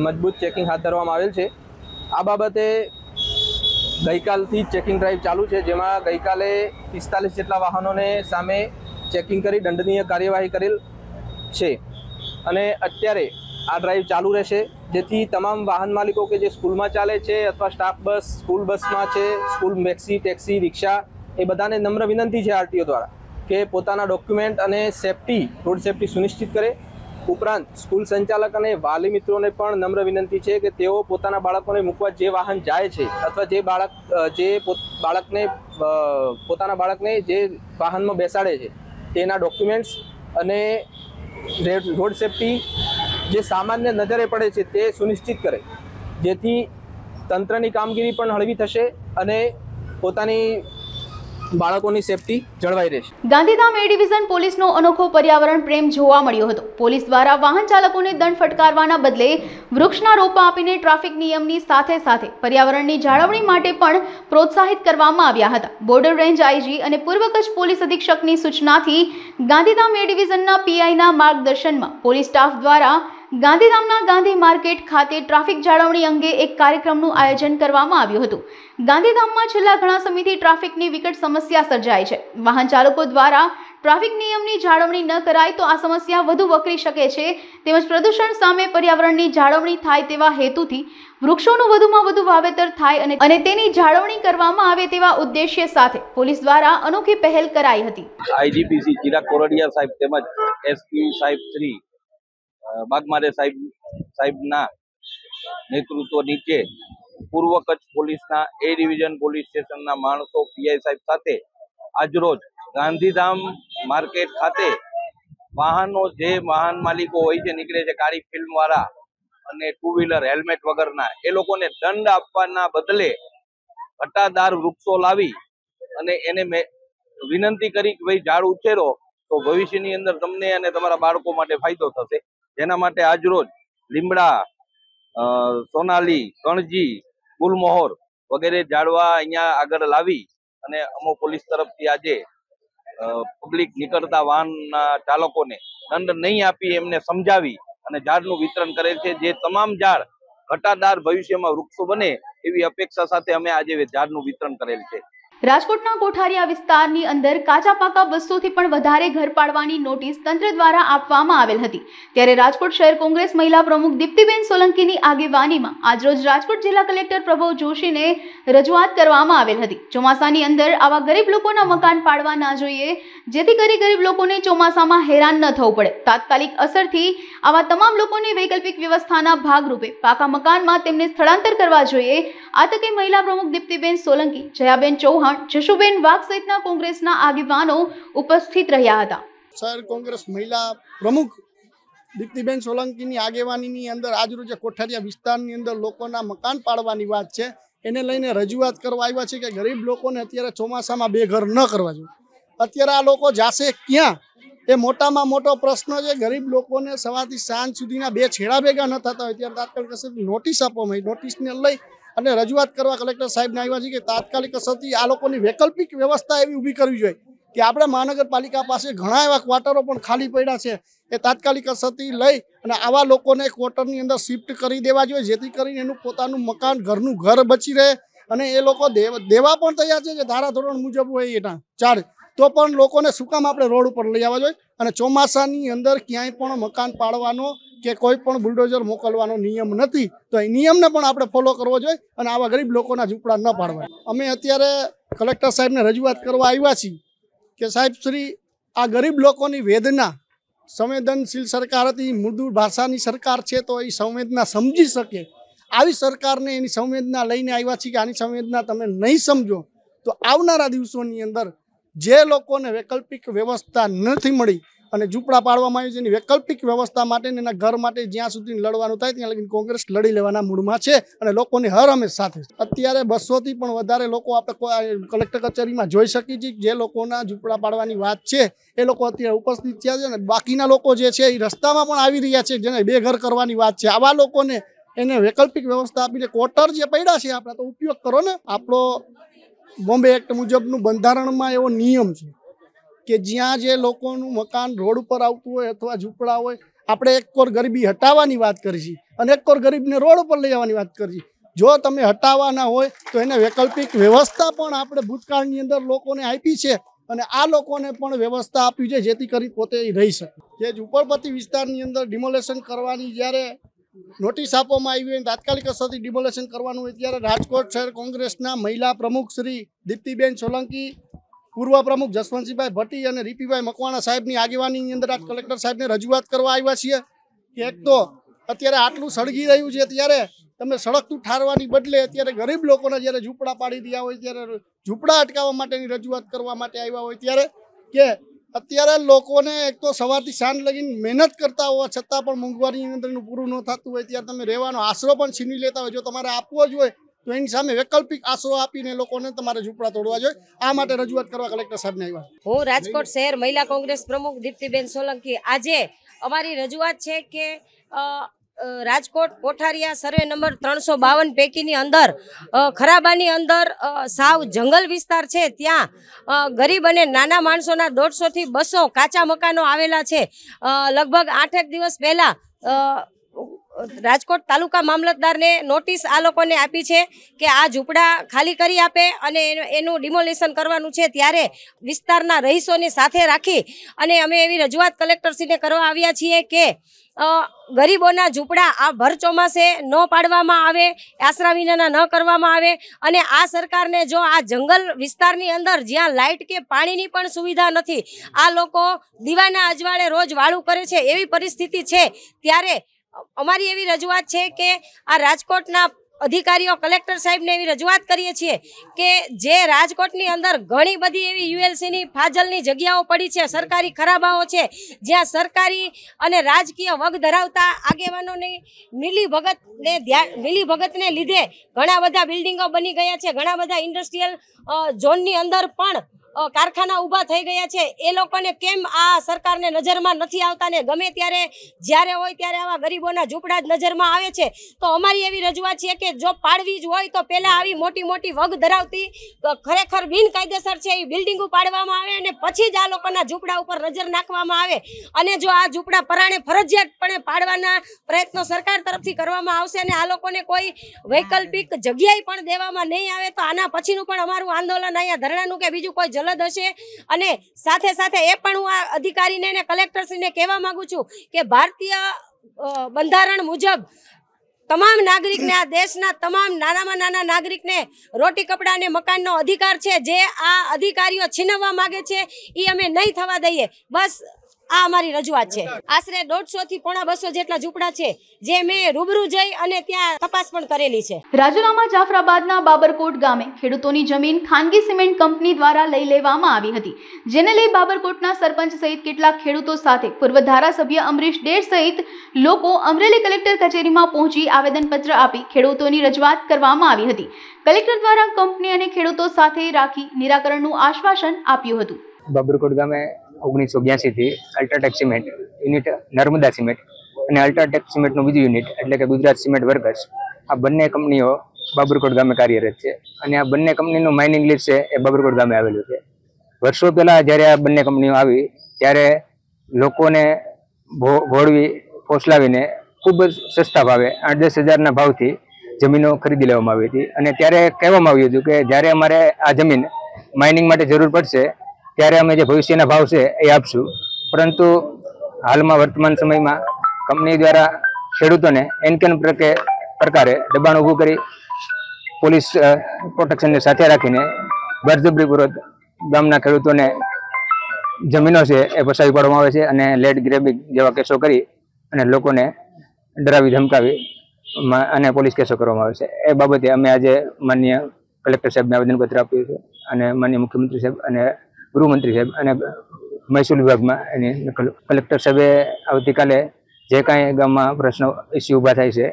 મજબૂત ચેકિંગ હાથ ધરવામાં આવેલ છે। આ બાબતે ગઈકાલથી ચેકિંગ ડ્રાઈવ ચાલુ છે, જેમાં ગઈકાલે 45 જેટલા વાહનોને સામે ચેકિંગ કરી દંડનીય કાર્યવાહી કરેલ છે અને અત્યારે આ ડ્રાઈવ ચાલુ રહેશે, જેથી તમામ વાહન માલિકો કે જે સ્કૂલમાં ચાલે છે અથવા સ્ટાફ બસ, સ્કૂલ બસમાં છે, સ્કૂલ મેક્સી, ટેક્સી, રિક્ષા, એ બધાને નમ્ર વિનંતી છે આરટીઓ દ્વારા કે પોતાના ડોક્યુમેન્ટ અને સેફ્ટી, રોડ સેફ્ટી સુનિશ્ચિત કરે। ઉપરાંત સ્કૂલ સંચાલક અને વાલી મિત્રોને પણ નમ્ર વિનંતી છે કે તેઓ પોતાના બાળકોને મૂકવા જે વાહન જાય છે અથવા જે પોતાના બાળકને જે વાહનમાં બેસાડે છે તેના ડોક્યુમેન્ટ્સ અને રોડ સેફ્ટી જે સામાન્ય નજરે પડે છે તે સુનિશ્ચિત કરે, જેથી તંત્રની કામગીરી પણ હળવી થશે અને પોતાની બાળકોની સેફટી જળવાઈ રહેશે। ગાંધીધામ એ ડિવિઝન પોલીસનો અનોખો પર્યાવરણ પ્રેમ જોવા મળ્યો હતો। પોલીસ દ્વારા વાહન ચાલકોને દંડ ફટકારવાના બદલે વૃક્ષના રોપા આપીને ટ્રાફિક નિયમની સાથે સાથે પર્યાવરણની જાળવણી માટે પણ પ્રોત્સાહિત કરવામાં આવ્યા હતા। બોર્ડર રેન્જ આઈજી અને પૂર્વ કચ્છ પોલીસ અધિક્ષકની સૂચનાથી ગાંધીધામ એ ડિવિઝનના પીઆઈના માર્ગદર્શનમાં પોલીસ સ્ટાફ દ્વારા ગાંધીધામના ગાંધી માર્કેટ ખાતે ટ્રાફિક જાળવણી અંગે એક કાર્યક્રમનું આયોજન કરવામાં આવ્યું હતું। ગાંધીધામમાં છેલ્લા ઘણા સમયથી ટ્રાફિકની વિકટ સમસ્યા સર્જાય છે। વાહન ચાલકો દ્વારા ટ્રાફિક નિયમની જાળવણી ન કરાય તો આ સમસ્યા વધુ વકરી શકે છે, તેમજ પ્રદૂષણ સામે પર્યાવરણની જાળવણી થાય તેવા હેતુથી વૃક્ષોનું વધુમાં વધુ વાવેતર થાય અને તેની જાળવણી કરવામાં આવે તેવા ઉદ્દેશ્ય સાથે પોલીસ દ્વારા અનોખી પહેલ કરાઈ હતી। આઈજીપીસી ચિરાગ કોરડિયા સાહેબ તેમજ એસપી સાહેબ શ્રી બાગમારે સાહેબના નેતૃત્વ નીચે પૂર્વ કચ્છ પોલીસના એ ડિવિઝન પોલીસ સ્ટેશનના માણસો, પીઆઈ સાહેબ સાથે આજરોજ ગાંધીધામ માર્કેટ ખાતે વાહનો જે વાહન માલિકો હોય છે, નીકળે છે કાળી ફિલ્મ વાળા અને ટુ વ્હીલર હેલ્મેટ વગરના, એ લોકોને દંડ આપવાના બદલે ઘટાદાર વૃક્ષો લાવી અને એને વિનંતી કરી કે ભાઈ ઝાડ ઉછેરો તો ભવિષ્યની અંદર તમને અને તમારા બાળકો માટે ફાયદો થશે। જેના માટે આજરોજ લીમડા, સોનાલી, કણજી, ગુલમોહર વગેરે ઝાડવા અહીંયા આગળ લાવી અને અમો પોલીસ તરફથી આજે પબ્લિક નીકળતા વાહનના ચાલકોને દંડ નહીં આપી એમને સમજાવી અને ઝાડનું વિતરણ કરેલ છે, જે તમામ ઝાડ ઘટાદાર ભવિષ્યમાં વૃક્ષો બને એવી અપેક્ષા સાથે અમે આજે ઝાડનું વિતરણ કરેલ છે. રાજકોટના કોઠારિયા વિસ્તારની અંદર કાચા પાકા 200 થી પણ વધારે ઘર પાડવાની નોટિસ તંત્ર દ્વારા આપવામાં આવેલ હતી. ત્યારે રાજકોટ શહેર કોંગ્રેસ મહિલા પ્રમુખ દીપ્તિબેન સોલંકીની આગેવાનીમાં આજરોજ રાજકોટ જિલ્લા કલેક્ટર પ્રભવ જોશીને રજૂઆત કરવામાં આવેલ હતી. ચોમાસાની અંદર આવા ગરીબ લોકોના મકાન પાડવા ના જોઈએ, જેથી કરી ગરીબ લોકોને ચોમાસામાં હેરાન ન થવું પડે. તાત્કાલિક અસરથી આવા તમામ લોકોને વૈકલ્પિક વ્યવસ્થાના ભાગરૂપે પાકા મકાનમાં તેમને સ્થળાંતર કરવા જોઈએ. આ તકે મહિલા પ્રમુખ દીપ્તિબેન સોલંકી, જયાબેન ચૌહાણ, જશુબેન વાઘ સહિતના કોંગ્રેસના આગેવાનો ઉપસ્થિત રહ્યા હતા. શહેર કોંગ્રેસ મહિલા પ્રમુખ દીપ્તિબેન સોલંકીની આગેવાનીની અંદર આજરોજ કોઠારિયા વિસ્તારની અંદર લોકોના મકાન પાડવાની વાત છે, એને લઈને રજૂઆત કરવા આવ્યા છે કે ગરીબ લોકોને અત્યારે ચોમાસામાં બેઘર ન કરવા જોઈએ. અત્યારે આ લોકો જાશે ક્યાં એ મોટામાં મોટો પ્રશ્ન છે. ગરીબ લોકોને સવારથી સાંજ સુધીના 2 છેડા ભેગા ન થતા હોય ત્યારે તાત્કાલિક અસરથી નોટિસ આપવામાં આવી. નોટિસને લઈ અને રજૂઆત કરવા કલેક્ટર સાહેબને આવ્યા છે કે તાત્કાલિક અસરથી આ લોકોની વૈકલ્પિક વ્યવસ્થા એવી ઊભી કરવી જોઈએ કે આપણે મહાનગરપાલિકા પાસે ઘણા એવા ક્વાર્ટરો પણ ખાલી પડ્યા છે, એ તાત્કાલિક અસરથી લઈ અને આવા લોકોને ક્વાર્ટરની અંદર શિફ્ટ કરી દેવા જોઈએ, જેથી કરીને એનું પોતાનું મકાન ઘરનું ઘર બચી રહે. અને એ લોકો દેવા પણ તૈયાર છે જે ધારાધોરણ મુજબ હોય એના ચાર્જ, તો પણ લોકોને શું કામ આપણે રોડ ઉપર લઈ આવવા જોઈએ. અને ચોમાસાની અંદર ક્યાંય પણ મકાન પાડવાનો કે કોઈ પણ બુલડોઝર મોકલવાનો નિયમ નથી, તો એ નિયમને પણ આપણે ફોલો કરવો જોઈએ અને આવા ગરીબ લોકોના ઝૂંપડા ન પાડવા. અમે અત્યારે કલેક્ટર સાહેબને રજૂઆત કરવા આવ્યા છીએ કે સાહેબ શ્રી, આ ગરીબ લોકોની વેદના, સંવેદનશીલ સરકાર હતી, મૃદુ ભાષાની સરકાર છે, તો એ સંવેદના સમજી શકે. આવી સરકારને એની સંવેદના લઈને આવ્યા છીએ કે આની સંવેદના તમે નહીં સમજો તો આવનારા દિવસોની અંદર જે લોકોને વૈકલ્પિક વ્યવસ્થા નથી મળી અને ઝૂંપડા પાડવામાં આવ્યું છે, એની વૈકલ્પિક વ્યવસ્થા માટે એના ઘર માટે જ્યાં સુધી લડવાનું થાય ત્યાં લગી કોંગ્રેસ લડી લેવાના મૂડમાં છે અને લોકોની હર હંમેશ સાથે. અત્યારે 200 થી પણ વધારે લોકો આપણે કલેક્ટર કચેરીમાં જોઈ શકીએ છીએ જે લોકોના ઝૂંપડા પાડવાની વાત છે, એ લોકો અત્યારે ઉપસ્થિત થયા છે. અને બાકીના લોકો જે છે એ રસ્તામાં પણ આવી રહ્યા છે, જેને બેઘર કરવાની વાત છે. આવા લોકોને એને વૈકલ્પિક વ્યવસ્થા આપીને ક્વાર્ટર જે પડ્યા છે આપણે તો ઉપયોગ કરો ને. આપણો બોમ્બે એક્ટ મુજબનું બંધારણમાં એવો નિયમ છે કે જ્યાં જે લોકોનું મકાન રોડ ઉપર આવતું હોય અથવા ઝૂંપડા હોય, આપણે એક કોર ગરીબી હટાવવાની વાત કરી છે અને એક કોર ગરીબને રોડ ઉપર લઈ આવવાની વાત કરી. જો તમે હટાવવાના હોય તો એને વૈકલ્પિક વ્યવસ્થા પણ આપણે ભૂતકાળની અંદર લોકોને આપી છે અને આ લોકોને પણ વ્યવસ્થા આપી છે જેથી કરી પોતે રહી શકે. જે ઝૂંપડપટ્ટી વિસ્તારની અંદર ડિમોલેશન કરવાની જ્યારે નોટિસ આપવામાં આવી હોય, તાત્કાલિક અસરથી ડિમોલેશન કરવાનું હોય, ત્યારે રાજકોટ શહેર કોંગ્રેસના મહિલા પ્રમુખ શ્રી દીપ્તિબેન સોલંકી, પૂર્વ પ્રમુખ જસવંતસિંહભાઈ ભટ્ટી અને રીપીભાઈ મકવાણા સાહેબની આગેવાનીની અંદર આ કલેક્ટર સાહેબને રજૂઆત કરવા આવ્યા છીએ કે એક તો અત્યારે આટલું સળગી રહ્યું છે, ત્યારે તમે સળગતું ઠારવાની બદલે અત્યારે ગરીબ લોકોના જ્યારે ઝૂંપડા પાડી રહ્યા હોય ત્યારે ઝૂંપડા અટકાવવા માટેની રજૂઆત કરવા માટે આવ્યા હોય, ત્યારે કે અત્યારે લોકોને એક તો સવારથી સાંજ લગીને મહેનત કરતા હોવા છતાં પણ મોંઘવારીની અંદર એનું પૂરું ન થતું હોય, ત્યારે તમે રહેવાનો આશરો પણ છીનવી લેતા હોય. જો તમારે આપવો જ હોય તો એની સામે વૈકલ્પિક આશરો આપીને લોકોને તમારે ઝૂંપડા તોડવા જોઈએ. આ માટે રજૂઆત કરવા કલેક્ટર સાહેબને આવ્યા. હું રાજકોટ શહેર મહિલા કોંગ્રેસ પ્રમુખ દીપ્તિબેન સોલંકી. આજે અમારી રજૂઆત છે કે રાજકોટ કોઠારિયા સર્વે નંબર 352 પૈકીની અંદર ખરાબાની અંદર સાવ જંગલ વિસ્તાર છે, ત્યાં ગરીબ અને નાના માણસોના 150 થી 200 કાચા મકાનો આવેલા છે. લગભગ 8 દિવસ પહેલા રાજકોટ તાલુકા મામલતદારને નોટિસ આ લોકોને આપી છે કે આ ઝૂંપડા ખાલી કરી આપે અને એનું ડિમોલેશન કરવાનું છે. ત્યારે વિસ્તારના રહીશોને સાથે રાખી અને અમે એવી રજૂઆત કલેક્ટરશ્રીને કરવા આવ્યા છીએ કે ગરીબોના ઝૂંપડા આ ભર ચોમાસે ન પાડવામાં આવે, આશરા વિનાના ન કરવામાં આવે. અને આ સરકારને જો આ જંગલ વિસ્તારની અંદર જ્યાં લાઇટ કે પાણીની પણ સુવિધા નથી, આ લોકો દીવાના અજવાળે રોજ વાળું કરે છે, એવી પરિસ્થિતિ છે, ત્યારે અમારી એવી રજૂઆત છે કે આ રાજકોટના અધિકારીઓ કલેક્ટર સાહેબને એવી રજૂઆત કરીએ છીએ કે જે રાજકોટની અંદર ઘણી બધી એવી યુએલસીની ફાજલની જગ્યાઓ પડી છે, સરકારી ખરાબાઓ છે, જ્યાં સરકારી અને રાજકીય વગ ધરાવતા આગેવાનોની મિલીભગતને લીધે ઘણા બધા બિલ્ડિંગો બની ગયા છે. ઘણા બધા ઇન્ડસ્ટ્રીયલ ઝોનની અંદર પણ કારખાના ઊભા થઈ ગયા છે એ લોકોને કેમ આ સરકારને નજરમાં નથી આવતા ને ગમે ત્યારે જ્યારે હોય ત્યારે આવા ગરીબોના ઝૂંપડા જ નજરમાં આવે છે? તો અમારી એવી રજૂઆત છે કે જો પાડવી જ હોય તો પહેલા આવી મોટી મોટી વગ ધરાવતી ખરેખર બિનકાયદેસર છે એ બિલ્ડિંગો પાડવામાં આવે અને પછી જ આ લોકોના ઝૂંપડા ઉપર નજર નાખવામાં આવે અને જો આ ઝૂંપડા પરાણે ફરજિયાતપણે પાડવાના પ્રયત્નો સરકાર તરફથી કરવામાં આવશે અને આ લોકોને કોઈ વૈકલ્પિક જગ્યાએ પણ દેવામાં નહીં આવે તો આના પછીનું પણ અમારું આંદોલન અહીંયા ધરણાનું કે બીજું કોઈ જલદ હશે। અને સાથે સાથે એ પણ હું આ અધિકારીને અને કલેક્ટરશ્રીને કહેવા માંગુ છું કે ભારતીય બંધારણ મુજબ તમામ નાગરિકને આ દેશના તમામ નાનામાં નાના નાગરિકને રોટી કપડા અને મકાનનો અધિકાર છે। જે આ અધિકારીઓ છીનવવા માંગે છે એ અમે નહીં થવા દઈએ। બસ આ અમારી રજૂઆત છે। આશરે 150 થી પોણા 200 જેટલા ઝૂંપડા છે જે મેં રૂબરૂ જઈ અને ત્યાં તપાસ પણ કરેલી છે। રાજુલામાં જાફરાબાદના બાબરકોટ ગામે ખેડૂતોની જમીન ખાનગી સિમેન્ટ કંપની દ્વારા લઈ લેવામાં આવી હતી, જેને લઈ બાબરકોટના સરપંચ સહિત કેટલાક ખેડૂતો સાથે પૂર્વ ધારાસભ્ય અમરીશ ડેર સહિત લોકો અમરેલી કલેક્ટર કચેરીમાં પહોંચી આવેદનપત્ર આપી ખેડૂતોની રજૂઆત કરવામાં આવી હતી। કલેક્ટર દ્વારા કંપની અને ખેડૂતો સાથે રાખી નિરાકરણનું આશ્વાસન આપ્યું હતું। બાબરકોટ ગામે 1982 થી UltraTech cement unit Narmada cement અને અલ્ટ્રાટેક સિમેન્ટનું બીજું યુનિટ એટલે કે ગુજરાત સિમેન્ટ વર્કર્સ આ બંને કંપનીઓ બાબરકોટ ગામે કાર્યરત છે અને આ બંને કંપનીનું માઇનિંગ લીઝ છે એ બાબરકોટ ગામે આવેલું છે। વર્ષો પહેલા જ્યારે આ બંને કંપનીઓ આવી ત્યારે લોકોને ભોળવી ફોસલાવીને ખૂબ જ સસ્તા ભાવે 8-10 હજારના ભાવથી જમીનો ખરીદી લેવામાં આવી હતી અને ત્યારે કહેવામાં આવ્યું હતું કે જ્યારે અમારે આ જમીન માઇનિંગ માટે જરૂર પડશે ત્યારે અમે જે ભવિષ્યના ભાવ છે એ આપશું, પરંતુ હાલમાં વર્તમાન સમયમાં કંપની દ્વારા ખેડૂતોને એનકેન પ્રકારે દબાણ ઊભું કરી પોલીસ પ્રોટેક્શનને સાથે રાખીને બળજબરીપૂર્વક ગામના ખેડૂતોને જમીનો છે એ પસાવી પાડવામાં આવે છે અને લેન્ડ ગ્રેબિંગ જેવા કેસો કરી અને લોકોને ડરાવી ધમકાવી અને પોલીસ કેસો કરવામાં આવે છે। એ બાબતે અમે આજે માનનીય કલેક્ટર સાહેબને આવેદનપત્ર આપ્યું છે અને માનનીય મુખ્યમંત્રી સાહેબ અને ગૃહમંત્રી સાહેબ અને મહેસૂલ વિભાગમાં એની કલેક્ટર સાહેબે આવતીકાલે જે કાંઈ ગામમાં પ્રશ્નો ઇસ્યુ ઊભા થાય છે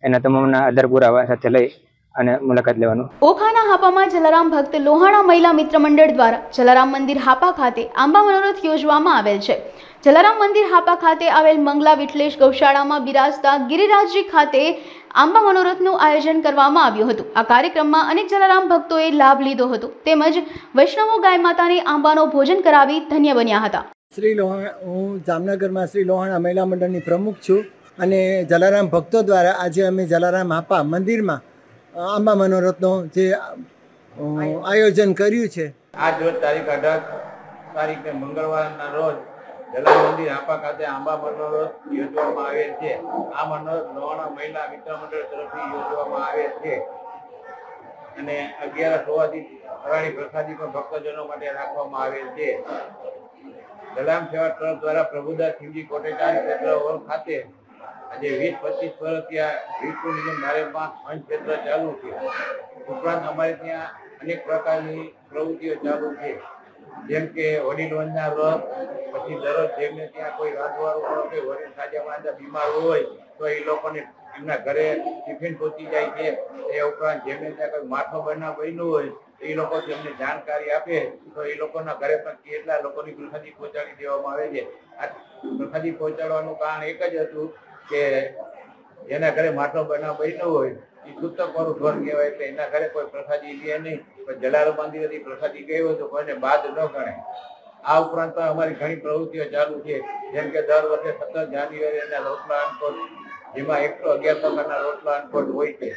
એના તમામના આધાર પુરાવા સાથે લઈ અને મુલાકાત લેવાનું। ઓખાના હાપામાં જલારામ ભક્ત લોહાણા મહિલા મિત્ર મંડળ દ્વારા જલારામ મંદિર હાપા ખાતે આંબા મનોરથ યોજવામાં આવેલ છે। જલારામ મંદિર હાપા ખાતે આવેલ મંગલા વિઠલેશ ગૌશાળામાં બિરાજતા ગિરિરાજજી ખાતે આંબા મનોરથનું આયોજન કરવામાં આવ્યું હતું। આ કાર્યક્રમમાં અનેક જલારામ ભક્તોએ લાભ લીધો હતો તેમજ વૈષ્ણવો ગાય માતાને આંબાનો ભોજન કરાવી ધન્ય બન્યા હતા। શ્રી લોહાણા, હું જામનગરમાં શ્રી લોહાણા મહિલા મંડળની પ્રમુખ છું અને જલારામ ભક્તો દ્વારા આજે અમે જલારામ હાપા મંદિરમાં આંબા મનોરથનો જે આયોજન કર્યું છે। આજ રોજ તારીખ 18 તારીખે મંગળવારના રોજ જલારામ મંદિર હાપા ખાતે આંબા મનોરથ યોજવામાં આવે છે। આ મનોરથ લોહાણા મહિલા મિત્ર મંડળ તરફથી યોજવામાં આવે છે અને 11 હોવાથી ફરાળી પ્રસાદી પણ ભક્તજનો માટે રાખવામાં આવે છે। જલારામ સેવા ટ્રસ્ટ દ્વારા પ્રભુદાસ શિવજી કોટેચાર ક્ષેત્ર હોલ ખાતે આજે 20-25 વર્ષથી આ વિશ્વ નિગમ ધારેમાં અંશ ક્ષેત્ર ચાલુ છે। ઉપરાંત અમારે ત્યાં અનેક પ્રકારની પ્રવૃત્તિઓ ચાલુ છે, જેમ કે વડીલ વંદના વ્રત, પછી દરરોજ જેમને ત્યાં કોઈ રાંધવાળું હોય કે વડીલ સાજા માંદા બીમાર હોય તો એ લોકોને એમના ઘરે ટિફિન પહોંચી જાય છે। એ ઉપરાંત જેમને ત્યાં કોઈ માઠો બનાવ બન્યું હોય એ લોકો તેમને જાણકારી આપે તો એ લોકોના ઘરે પણ કેટલા લોકોની પ્રસાદી પહોંચાડી દેવામાં આવે છે। આ પ્રસાદી પહોંચાડવાનું કારણ એક જ હતું કે જેના ઘરે માઠો બનાવ બન્યો હોય એ સૂતકવાળું ઘર કહેવાય, એટલે એના ઘરે કોઈ પ્રસાદી લે નહીં, પણ જલારામ મંદિરેથી પ્રસાદી ગયો તો કોઈને બાદ ન ગણે। આ ઉપરાંત પણ અમારી ઘણી પ્રવૃત્તિઓ ચાલુ છે, જેમ કે દર વર્ષે 17 જાન્યુઆરીના રોટલા અનકોટ, જેમાં 111 પ્રકારના રોટલા અનકોટ હોય છે।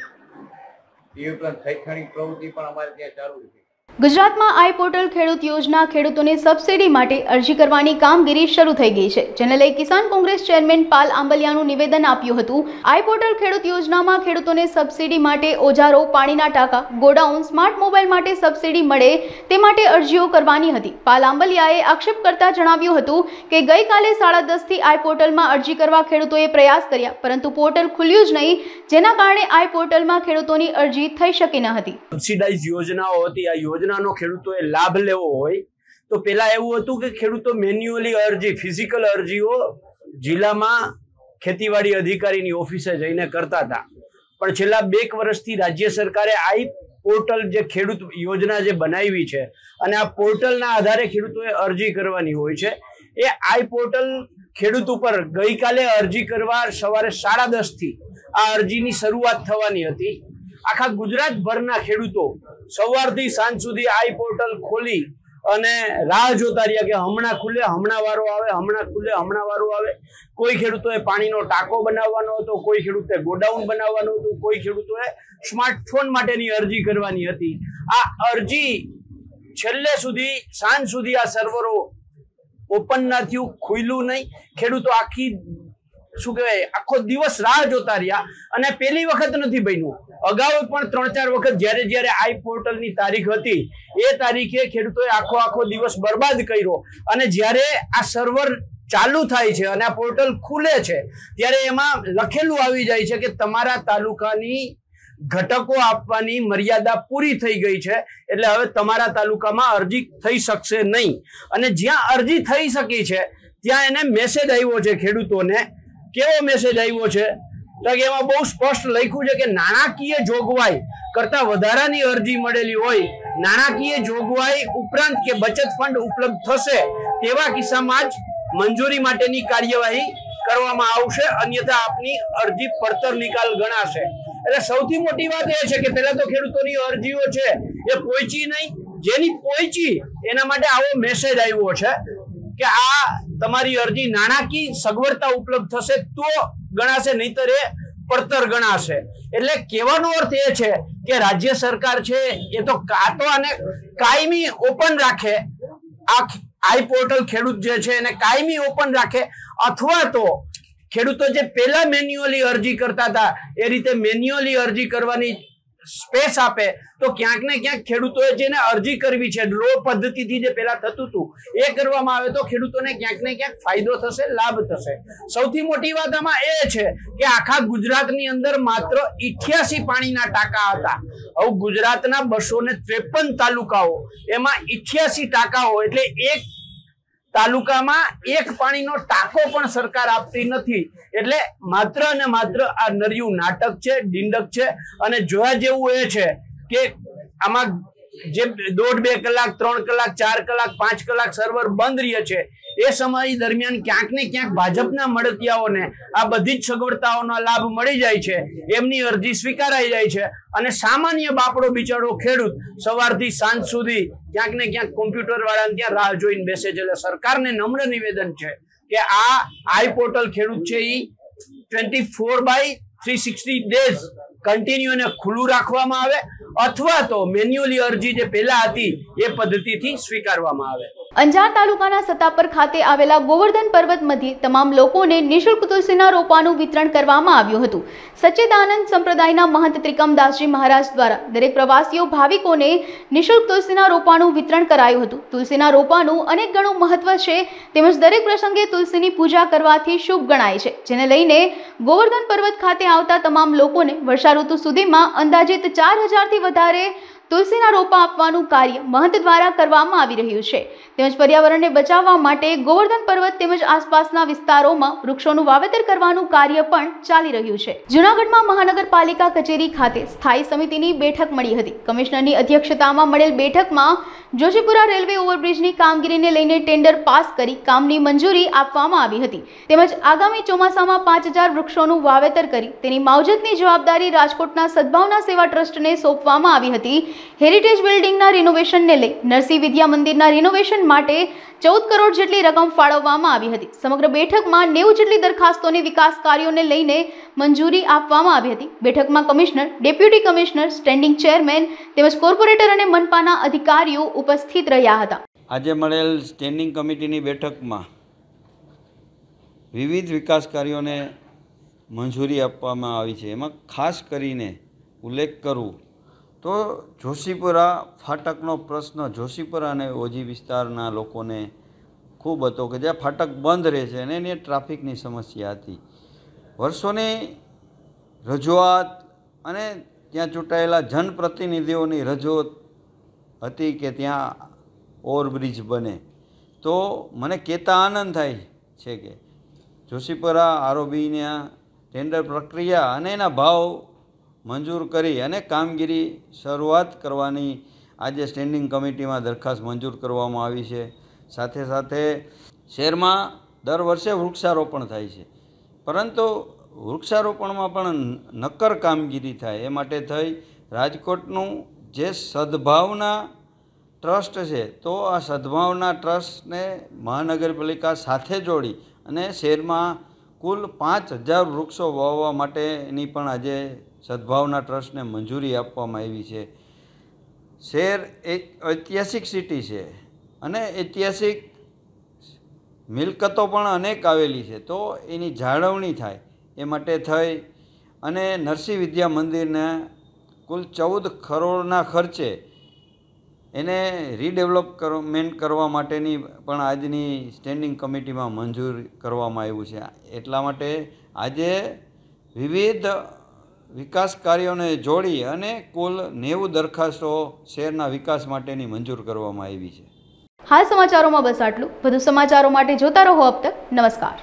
એ ઉપરાંત શૈક્ષણિક પ્રવૃત્તિ પણ અમારે ત્યાં ચાલુ છે। ગુજરાતમાં આઈ પોર્ટલ ખેડૂત યોજના ખેડૂતોને સબસિડી માટે અરજી કરવાની કામગીરી શરૂ થઈ ગઈ છે, જેને લઈ કિસાન કોંગ્રેસ ચેરમેન પાલ આંબલિયાનું નિવેદન આપ્યું હતું। આઈ પોર્ટલ ખેડૂત યોજનામાં ખેડૂતોને સબસિડી માટે ઓજારો, પાણીના ટાંકા, ગોડાઉન, સ્માર્ટ મોબાઈલ માટે સબસિડી મળે તે માટે અરજીઓ કરવાની હતી। પાલ આંબલિયાએ આક્ષેપ કરતા જણાવ્યું હતું કે ગઈકાલે 10:30 થી આઈ પોર્ટલમાં અરજી કરવા ખેડૂતોએ પ્રયાસ કર્યા, પરંતુ પોર્ટલ ખુલ્યું જ નહીં, જેના કારણે આઈ પોર્ટલમાં ખેડૂતોની અરજી થઈ શકી ન હતી। સબસિડાઇઝ યોજનાઓ હતી, આ યોજનાનો ખેડૂતોએ લાભ લેવો હોય તો પેલા એવું હતું કે ખેડૂતો મેન્યુઅલી અરજી, ફિઝિકલ અરજીઓ જિલ્લામાં ખેતીવાડી અધિકારીની ઓફિસે જઈને કરતા હતા, પણ છેલ્લા 2 વર્ષથી રાજ્ય સરકારે આઈ પોર્ટલ જે ખેડૂત યોજના જે બનાવી છે અને આ પોર્ટલના આધારે ખેડૂતોએ અરજી કરવાની હોય છે. એ આઈ પોર્ટલ ખેડૂત ઉપર ગઈકાલે અરજી કરવા સવારે 10:30 થી આ અરજીની શરૂઆત થવાની હતી. આખા ગુજરાતભરના ખેડૂતો સવારથી સાંજ સુધી આઈ પોર્ટલ ખોલી અને રાહ જોતા રહ્યા કે હમણાં ખુલે હમણાં વારો આવે, હમણાં ખુલે હમણાં વારો આવે. કોઈ ખેડૂતોએ પાણીનો ટાંકો બનાવવાનો હતો, કોઈ ખેડૂતોએ ગોડાઉન બનાવવાનું હતું, કોઈ ખેડૂતોએ સ્માર્ટફોન માટેની અરજી કરવાની હતી. આ અરજી છેલ્લે સુધી સાંજ સુધી આ સર્વરો ઓપન ના થયું, ખુલ્યું નહીં. ખેડૂતો આખો દિવસ રાહ જોતા રહ્યા અને પહેલી વખત નથી બન્યું. અગાઉ પણ 3-4 વખત જ્યારે આઈ પોર્ટલની તારીખ હતી એ તારીખે ખેડૂતોએ આખો દિવસ બરબાદ કર્યો. અને જ્યારે આ સર્વર ચાલુ થાય છે અને આ પોર્ટલ ખુલે છે ત્યારે એમાં લખેલું આવી જાય છે કે તમારા તાલુકાની ઘટકો આપવાની મર્યાદા પૂરી થઈ ગઈ છે, એટલે હવે તમારા તાલુકામાં અરજી થઈ શકશે નહીં. અને જ્યાં અરજી થઈ શકી છે ત્યાં એને મેસેજ આવ્યો છે ખેડૂતોને. કેવો મેસેજ આવ્યો છે? તો એમાં બહુ સ્પષ્ટ લખ્યું છે કે નાણાકીય જોગવાઈ કરતા વધારાની અરજી મળેલી હોય, નાણાકીય જોગવાઈ ઉપરાંત કે બચત ફંડ ઉપલબ્ધ થશે તેવા કિસ્સામાં જ મંજૂરી માટેની કાર્યવાહી કરવામાં આવશે, અન્યથા આપની અરજી પડતર નિકાલ ગણાશે. એટલે સૌથી મોટી વાત એ છે કે પહેલા તો ખેડૂતોની અરજીઓ છે એ પહોંચી નહીં, જેની પહોંચી એના માટે આવો મેસેજ આવ્યો છે કે આ તમારી અરજી નાણાકીય સગવડતા ઉપલબ્ધ થશે તો ગણાશે, નહીતર એ પડતર ગણાશે. એટલે કહેવાનો અર્થ એ છે કે રાજ્ય સરકાર છે એ તો કાં તો આને કાયમી ઓપન રાખે, આ આઈ પોર્ટલ ખેડૂત જે છે એને કાયમી ઓપન રાખે, અથવા તો ખેડૂતો જે પહેલા મેન્યુઅલી અરજી કરતા હતા એ રીતે મેન્યુઅલી અરજી કરવાની સ્પેસ આપે. તો ક્યાંક ને ક્યાંક ખેડૂતોએ જેને અરજી કરવી છે ડ્રો પદ્ધતિથી જે પહેલા થતું હતું એ કરવામાં આવે તો ખેડૂતોને ક્યાંક ને ક્યાંક ફાયદો થશે, લાભ થશે. સૌથી મોટી વાત આમાં એ છે કે આખા ગુજરાતની અંદર માત્ર 88 પાણીના ટાંકા હતા. હવે ગુજરાતના 253 તાલુકાઓ, એમાં 88 ટાંકાઓ, એટલે એક તાલુકામાં એક પાણીનો ટાંકો પણ સરકાર આપતી નથી. એટલે માત્ર અને માત્ર આ નરિયું નાટક છે, ડિંડક છે. અને જોવા જેવું એ છે કે આમાં જે 1.5-2 કલાક, 3 કલાક, 4 કલાક, 5 કલાક સર્વર બંધ રહે છે એ સમય દરમિયાન ક્યાંક ને ક્યાંક ભાજપના મળતિયાઓને આ બધી જ સગવડતાઓનો લાભ મળી જાય છે, એમની અરજી સ્વીકારાઈ જાય છે અને સામાન્ય બાપડો બિચારો ખેડૂત સવારથી સાંજ સુધી ક્યાંક ને ક્યાંક કોમ્પ્યુટર વાળાને ત્યાં રાહ જોઈને બેસે છે. એટલે સરકારને નમ્ર નિવેદન છે કે આ આઈ પોર્ટલ ખેડૂત છે એ 24/360 ડેઝ કન્ટિન્યુ એને ખુલ્લું રાખવામાં આવે અથવા તો મેન્યુઅલી અરજી જે પહેલા હતી એ પદ્ધતિથી સ્વીકારવામાં આવે. અંજાર તાલુકાના સત્તાપર ખાતે આવેલા ગોવર્ધન પર્વત મધ્યે તમામ લોકોને નિઃશુલ્ક તુલસીના રોપાનું વિતરણ કરવામાં આવ્યું હતું. સચ્ચિદાનંદ સંપ્રદાયના મહંત ત્રિકમદાસજી મહારાજ દ્વારા દરેક પ્રવાસીઓ ભાવિકોને નિઃશુલ્ક તુલસીના રોપાનું વિતરણ કરાયું હતું. તુલસીના રોપાનું અનેક ગણું મહત્વ છે, તેમજ દરેક પ્રસંગે તુલસીની પૂજા કરવાથી શુભ ગણાય છે, જેને લઈને ગોવર્ધન પર્વત ખાતે આવતા તમામ લોકોને વર્ષા ઋતુ સુધીમાં અંદાજિત 4000થી વધારે તુલસીના રોપા આપવાનું કાર્ય મહંત દ્વારા કરવામાં આવી રહ્યું છે. તેમજ પર્યાવરણને બચાવવા માટે ગોવર્ધન પર્વત તેમજ આસપાસના વિસ્તારોમાં વૃક્ષોનું વાવેતર કરવાનું કાર્ય પણ ચાલી રહ્યું છે. જૂનાગઢમાં મહાનગરપાલિકા કચેરી ખાતે સ્થાયી સમિતિની બેઠક મળી હતી. કમિશનરની અધ્યક્ષતામાં મળેલ બેઠકમાં જોશીપુરા રેલવે ઓવરબ્રિજની કામગીરીને લઈને ટેન્ડર પાસ કરી કામની મંજૂરી આપવામાં આવી હતી. તેમજ આગામી ચોમાસામાં 5000 વૃક્ષોનું વાવેતર કરી તેની માવજતની જવાબદારી રાજકોટના સદભાવના સેવા ટ્રસ્ટને સોંપવામાં આવી હતી. હેરિટેજ બિલ્ડિંગના રિનોવેશનને લઈ નરસિંહ વિદ્યા મંદિરના રિનોવેશન માટે 14 કરોડ જેટલી રકમ ફાળવવામાં આવી હતી. સમગ્ર બેઠકમાં 90 જેટલી દરખાસ્તોની વિકાસ કાર્યોને લઈને મંજૂરી આપવામાં આવી હતી. બેઠકમાં commissioner, deputy commissioner, standing chairman તેમજ કોર્પોરેટર અને મનપાના અધિકારીઓ ઉપસ્થિત રહ્યા હતા. આજે મળેલ સ્ટેન્ડિંગ કમિટીની બેઠકમાં વિવિધ વિકાસ કાર્યોને મંજૂરી આપવામાં આવી છે. એમાં ખાસ કરીને ઉલ્લેખ કરું તો જોશીપુરા ફાટકનો પ્રશ્ન જોશીપુરા અને ઓજી વિસ્તારના લોકોને ખૂબ હતો કે જ્યાં ફાટક બંધ રહે છે અને એની ટ્રાફિકની સમસ્યા હતી. વર્ષોની રજૂઆત અને ત્યાં ચૂંટાયેલા જનપ્રતિનિધિઓની રજૂઆત હતી કે ત્યાં ઓવરબ્રિજ બને. તો મને કહેતા આનંદ થાય છે કે જોશીપુરા આરઓબીના ટેન્ડર પ્રક્રિયા અને એના ભાવ મંજૂર કરી અને કામગીરી શરૂઆત કરવાની આજે સ્ટેન્ડિંગ કમિટીમાં દરખાસ્ત મંજૂર કરવામાં આવી છે. સાથે સાથે શહેરમાં દર વર્ષે વૃક્ષારોપણ થાય છે, પરંતુ વૃક્ષારોપણમાં પણ નક્કર કામગીરી થાય એ માટે થઈ રાજકોટનું જે સદભાવના ટ્રસ્ટ છે, તો આ સદભાવના ટ્રસ્ટને મહાનગરપાલિકા સાથે જોડી અને શહેરમાં કુલ 5000 વૃક્ષો વાવવા માટેની પણ આજે સદભાવના ટ્રસ્ટને મંજૂરી આપવામાં આવી છે. શહેર એક ઐતિહાસિક સિટી છે અને ઐતિહાસિક મિલકતો પણ અનેક આવેલી છે, તો એની જાળવણી થાય એ માટે થઈ અને નરસિંહ વિદ્યા મંદિરને કુલ 14 કરોડના ખર્ચે એને રીડેવલપમેન્ટ કરવા માટેની પણ આજની સ્ટેન્ડિંગ કમિટીમાં મંજૂર કરવામાં આવ્યું છે. એટલા માટે આજે વિવિધ વિકાસ કાર્યોને જોડી અને કુલ 90 દરખાસ્તો શહેરના વિકાસ માટેની મંજૂર કરવામાં આવી છે. હાલ સમાચારોમાં બસ આટલું. વધુ સમાચારો માટે જોતા રહો અબ તક. નમસ્કાર.